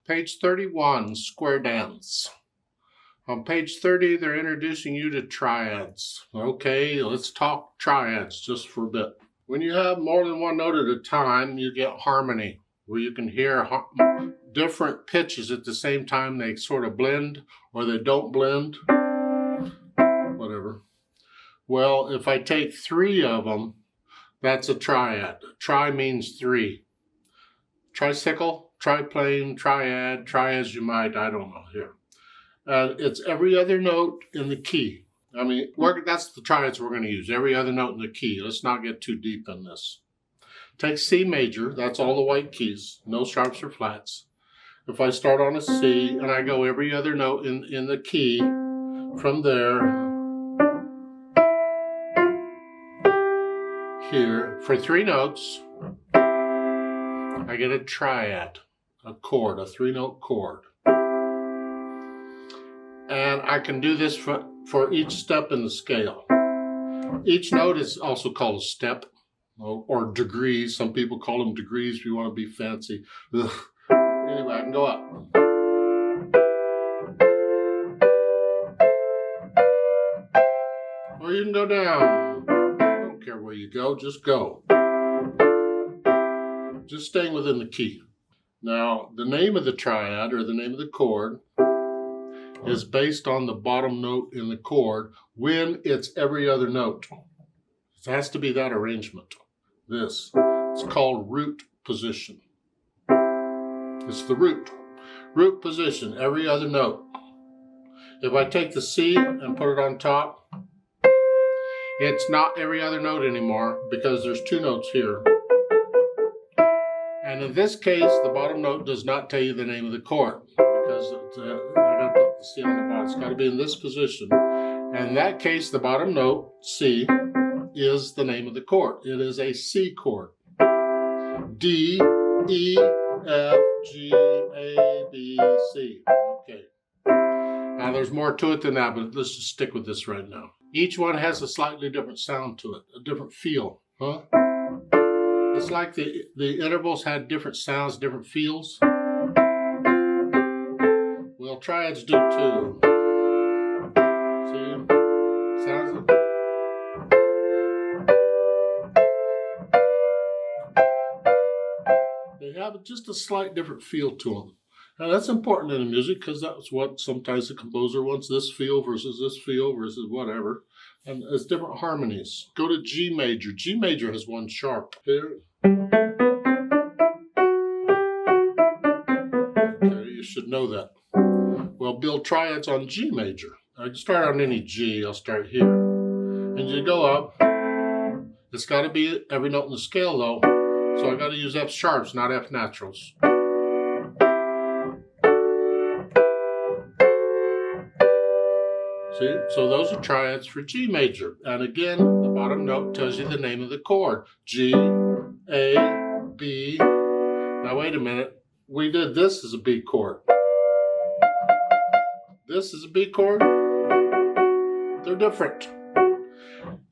Page 31, Square Dance. On page 30, they're introducing you to triads. Okay, let's talk triads just for a bit. When you have more than one note at a time, you get harmony, where you can hear different pitches at the same time. They sort of blend or they don't blend, whatever. Well, if I take three of them, that's a triad. Tri means three. Tricycle, triplane, triad, try as you might, I don't know here. It's every other note in the key. I mean, that's the triads we're going to use, every other note in the key. Let's not get too deep in this. Take C major, that's all the white keys, no sharps or flats. If I start on a C and I go every other note in the key, from there, here, for three notes, I get a triad, a chord, a three-note chord. And I can do this for each step in the scale. Each note is also called a step or degrees. Some people call them degrees if you want to be fancy. Ugh. Anyway, I can go up. Or you can go down. I don't care where you go, just go. Just staying within the key. Now, the name of the triad, or the name of the chord, is based on the bottom note in the chord when it's every other note. It has to be that arrangement. This. It's called root position. It's the root. Root position, every other note. If I take the C and put it on top, it's not every other note anymore because there's two notes here. And in this case, the bottom note does not tell you the name of the chord because I got to put the C on the bottom. It's got to be in this position. And in that case, the bottom note, C, is the name of the chord. It is a C chord. D, E, F, G, A, B, C. Okay. Now there's more to it than that, but let's just stick with this right now. Each one has a slightly different sound to it, a different feel. Huh? It's like the intervals had different sounds, different feels. Well, triads do too. See? Sounds. They have just a slight different feel to them. Now that's important in the music because that's what sometimes the composer wants, this feel versus whatever. And it's different harmonies. Go to G major. G major has one sharp here. Okay, you should know that. Well, build triads on G major. I can start on any G. I'll start here. And you go up. It's got to be every note in the scale though. So I got to use F sharps, not F naturals. See? So those are triads for G major. And again, the bottom note tells you the name of the chord. G, A, B. Now wait a minute. We did this as a B chord. This is a B chord. They're different.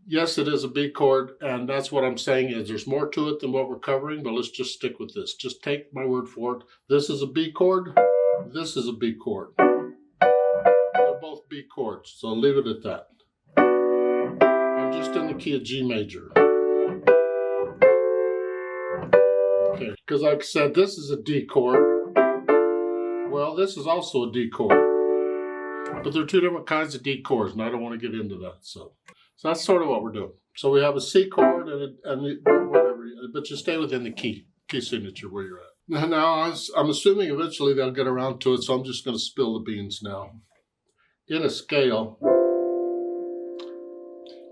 Yes, it is a B chord, and that's what I'm saying is there's more to it than what we're covering, but let's just stick with this. Just take my word for it. This is a B chord. This is a B chord. They're both B chords, so leave it at that. I'm just in the key of G major. Okay, because like I said, this is a D chord. Well, this is also a D chord. But there are two different kinds of D chords, and I don't want to get into that. So that's sort of what we're doing. So we have a C chord and whatever, but you stay within the key signature where you're at. Now, I'm assuming eventually they'll get around to it, so I'm just going to spill the beans now. In a scale,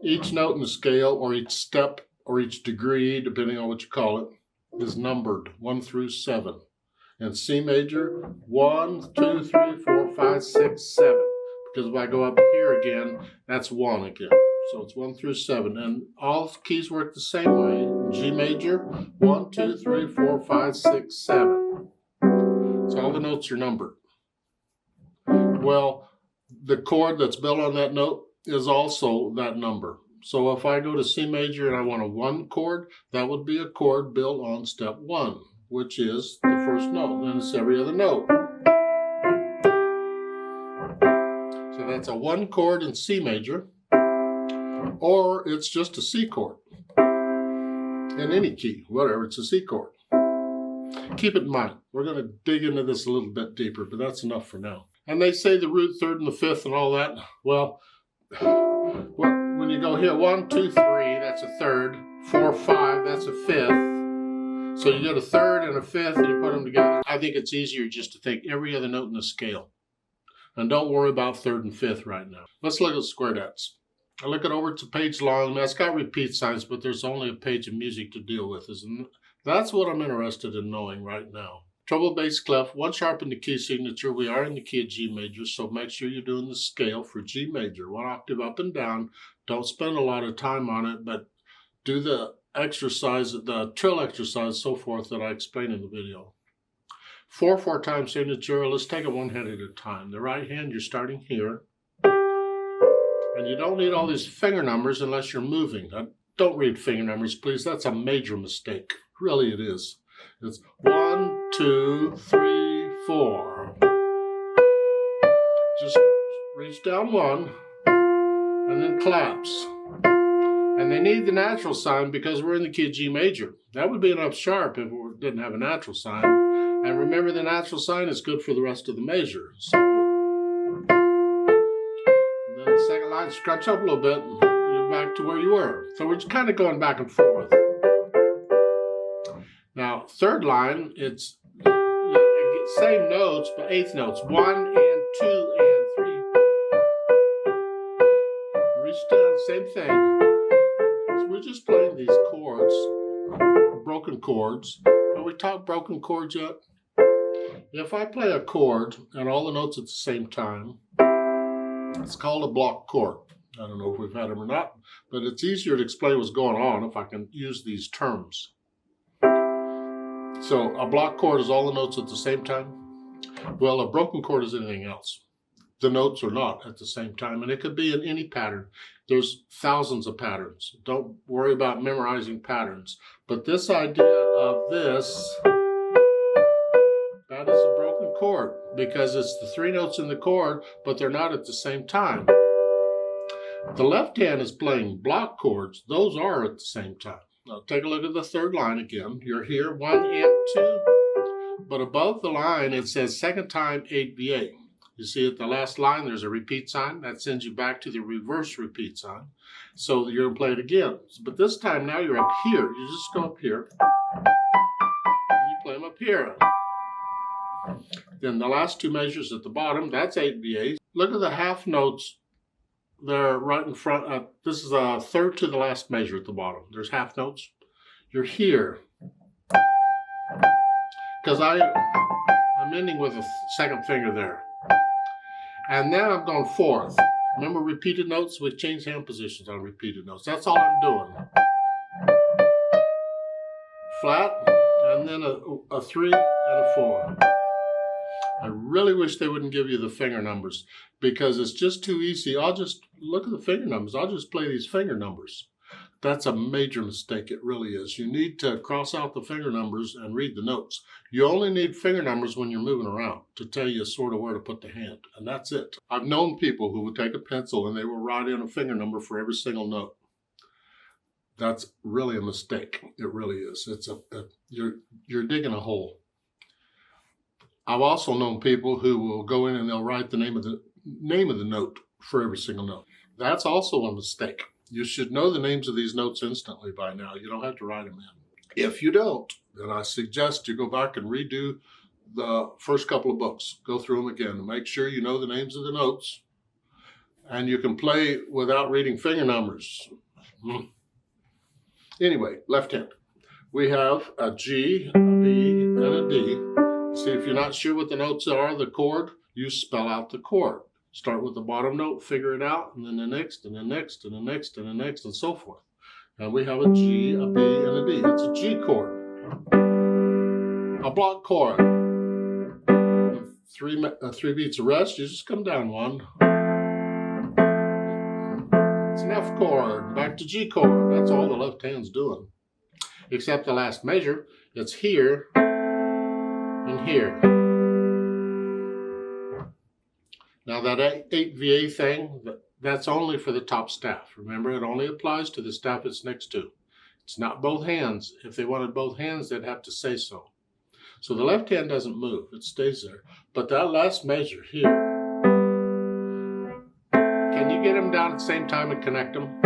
each note in the scale, or each step, or each degree, depending on what you call it, is numbered 1 through 7. In C major, 1, 2, 3, 4, 5, 6, 7. Because if I go up here again, that's 1 again. So it's 1 through 7. And all keys work the same way. In G major, 1, 2, 3, 4, 5, 6, 7. So all the notes are numbered. Well, the chord that's built on that note is also that number. So if I go to C major and I want a 1 chord, that would be a chord built on step 1, which is the first note. Then it's every other note. that's a 1 chord in C major, or it's just a C chord in any key, whatever, it's a C chord. Keep it in mind. We're going to dig into this a little bit deeper, but that's enough for now. And they say the root, third, and the fifth and all that. Well, when you go here, 1, 2, 3, that's a third. 4, 5, that's a fifth. So you get a third and a fifth, and you put them together. I think it's easier just to take every other note in the scale. And don't worry about third and fifth right now. Let's look at squartets. I look it over, it's a page long. Now, it's got repeat signs, but there's only a page of music to deal with. That's what I'm interested in knowing right now. Treble, bass, clef, 1 sharp in the key signature. We are in the key of G major, so make sure you're doing the scale for G major. 1 octave up and down. Don't spend a lot of time on it, but do the exercise, the trill exercise, so forth that I explained in the video. 4/4 time signature. Let's take it one hand at a time. The right hand, you're starting here. And you don't need all these finger numbers unless you're moving. Don't read finger numbers, please. That's a major mistake. Really, it is. It's 1, 2, 3, 4. Just reach down 1 and then claps. And they need the natural sign because we're in the key of G major. That would be an F sharp if we didn't have a natural sign. And remember, the natural sign is good for the rest of the measure. So then the second line, scrunch up a little bit and you're back to where you were. So we're just kind of going back and forth. Now, third line, it's same notes, but eighth notes. 1 and 2 and 3. Reach down, same thing. So we're just playing these chords, broken chords. Have we taught broken chords yet? If I play a chord and all the notes at the same time, it's called a block chord. I don't know if we've had them or not, but it's easier to explain what's going on if I can use these terms. So a block chord is all the notes at the same time. Well, a broken chord is anything else. The notes are not at the same time, and it could be in any pattern. There's thousands of patterns. Don't worry about memorizing patterns. But this idea of this, that is a broken chord because it's the 3 notes in the chord, but they're not at the same time. The left hand is playing block chords. Those are at the same time. Now take a look at the third line again. You're here, 1 and 2, but above the line it says second time 8VA. You see at the last line there's a repeat sign. That sends you back to the reverse repeat sign. So you're going to play it again. But this time now you're up here. You just go up here and you play them up here. Then the last 2 measures at the bottom, that's 8VA. Look at the half notes. They're right in front. This is a third to the last measure at the bottom. There's half notes. You're here. Because I'm ending with a second finger there. And then I'm going fourth. Remember repeated notes? We change hand positions on repeated notes. That's all I'm doing. Flat, and then a 3 and a 4. I really wish they wouldn't give you the finger numbers because it's just too easy. I'll just look at the finger numbers. I'll just play these finger numbers. That's a major mistake. It really is. You need to cross out the finger numbers and read the notes. You only need finger numbers when you're moving around to tell you sort of where to put the hand. And that's it. I've known people who would take a pencil and they will write in a finger number for every single note. That's really a mistake. It really is. You're digging a hole. I've also known people who will go in and they'll write the name of the note for every single note. That's also a mistake. You should know the names of these notes instantly by now. You don't have to write them in. If you don't, then I suggest you go back and redo the first couple of books. Go through them again and make sure you know the names of the notes. And you can play without reading finger numbers. Anyway, left hand. We have a G, a B, and a D. See, if you're not sure what the notes are, the chord, you spell out the chord. Start with the bottom note, figure it out, and then the next, and the next, and the next, and the next, and so forth. And we have a G, a B, and a D. It's a G chord. A block chord. 3 beats of rest, you just come down 1. It's an F chord, back to G chord. That's all the left hand's doing. Except the last measure, it's here and here. Now that 8VA thing, that's only for the top staff. Remember, it only applies to the staff it's next to. It's not both hands. If they wanted both hands, they'd have to say so. So the left hand doesn't move, it stays there. But that last measure here, can you get them down at the same time and connect them?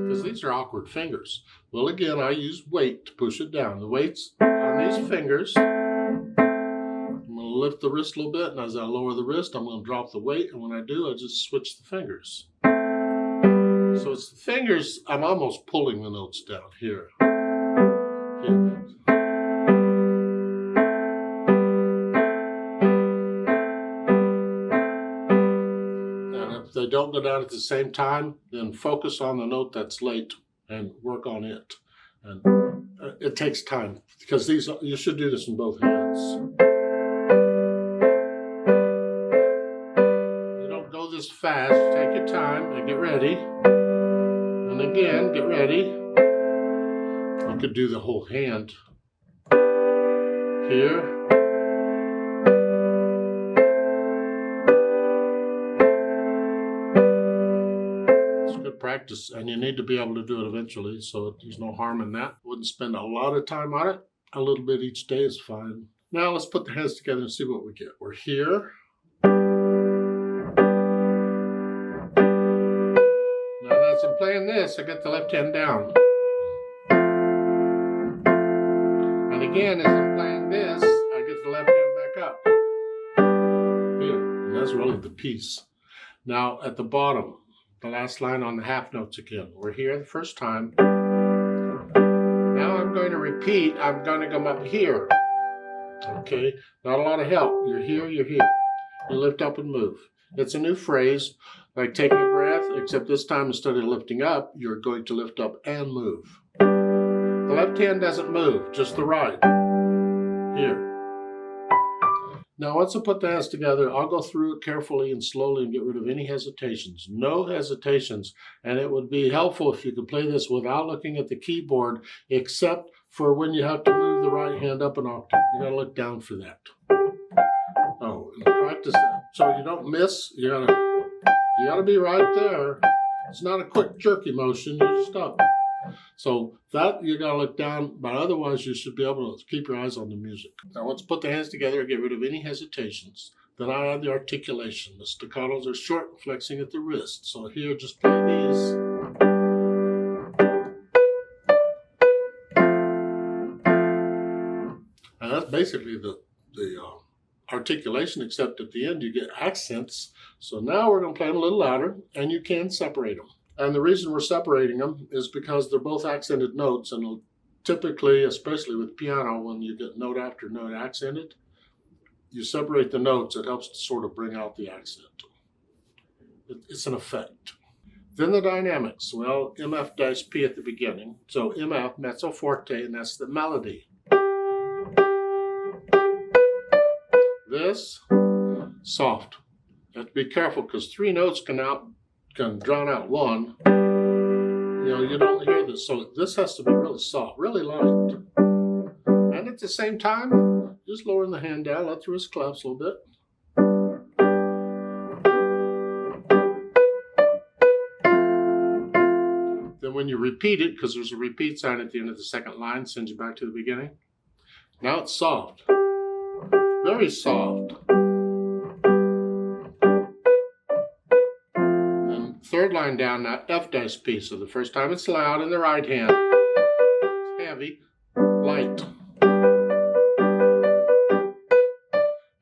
Because these are awkward fingers. Well, again, I use weight to push it down. The weight's on these fingers. I'm going to lift the wrist a little bit, and as I lower the wrist, I'm going to drop the weight, and when I do, I just switch the fingers. So it's the fingers, I'm almost pulling the notes down here. And if they don't go down at the same time, then focus on the note that's late and work on it. And it takes time, because you should do this in both hands. You don't go this fast, take your time and get ready. And again, get ready. You could do the whole hand here. It's good practice, and you need to be able to do it eventually, so there's no harm in that. Wouldn't spend a lot of time on it. A little bit each day is fine. Now let's put the hands together and see what we get. We're here. As I'm playing this, I get the left hand down. And again, as I'm playing this, I get the left hand back up. Here, and that's really the piece. Now at the bottom, the last line on the half notes again. We're here the first time. Now I'm going to repeat. I'm going to come up here. Okay, not a lot of help. You're here, you're here. You lift up and move. It's a new phrase, like taking a breath, except this time instead of lifting up, you're going to lift up and move. The left hand doesn't move, just the right. Here. Now once I put the hands together, I'll go through it carefully and slowly and get rid of any hesitations. No hesitations. And it would be helpful if you could play this without looking at the keyboard, except for when you have to move the right hand up an octave. You gotta look down for that. Oh, and practice that. So you don't miss, you gotta be right there. It's not a quick jerky motion, you just stop. So that you gotta look down, but otherwise you should be able to keep your eyes on the music. Now let's put the hands together and get rid of any hesitations. Then I add the articulation. The staccatos are short and flexing at the wrist. So here, just play these. And that's basically the articulation, except at the end you get accents. So now we're going to play them a little louder, and you can separate them. And the reason we're separating them is because they're both accented notes, and typically, especially with piano, when you get note after note accented, you separate the notes. It helps to sort of bring out the accent. It's an effect. Then the dynamics. Well, MF-P at the beginning. So MF, mezzo forte, and that's the melody. This, soft. You have to be careful because 3 notes can drown out 1. You don't hear this. So this has to be really soft, really light. And at the same time, just lowering the hand down, let the wrist collapse a little bit. Then when you repeat it, because there's a repeat sign at the end of the second line, sends you back to the beginning. Now it's soft. Very soft. And third line down, that F-P. So the first time it's loud in the right hand. It's heavy, light.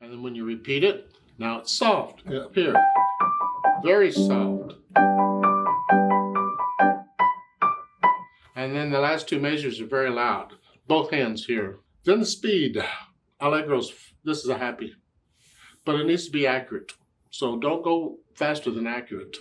And then when you repeat it, now it's soft up here. Very soft. And then the last 2 measures are very loud. Both hands here. Then the speed. Allegro's, this is a happy, but it needs to be accurate. So don't go faster than accurate.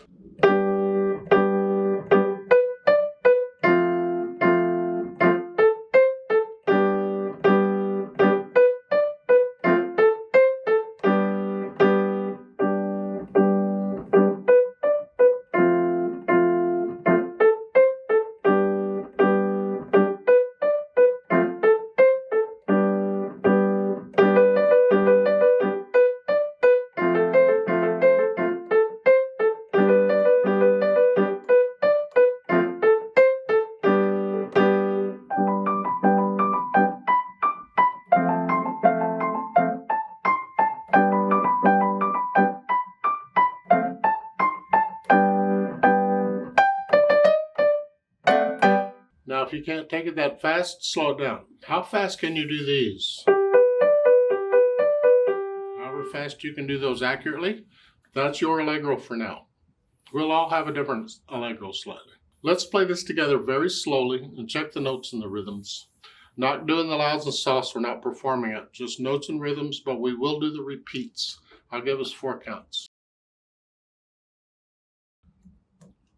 you can't take it that fast, slow it down. How fast can you do these? However fast you can do those accurately, that's your allegro for now. We'll all have a different allegro slightly. Let's play this together very slowly and check the notes and the rhythms. Not doing the louds and softs, we're not performing it. Just notes and rhythms, but we will do the repeats. I'll give us 4 counts.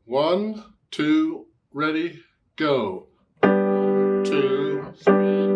1, 2, ready, go. 1, 2, 3.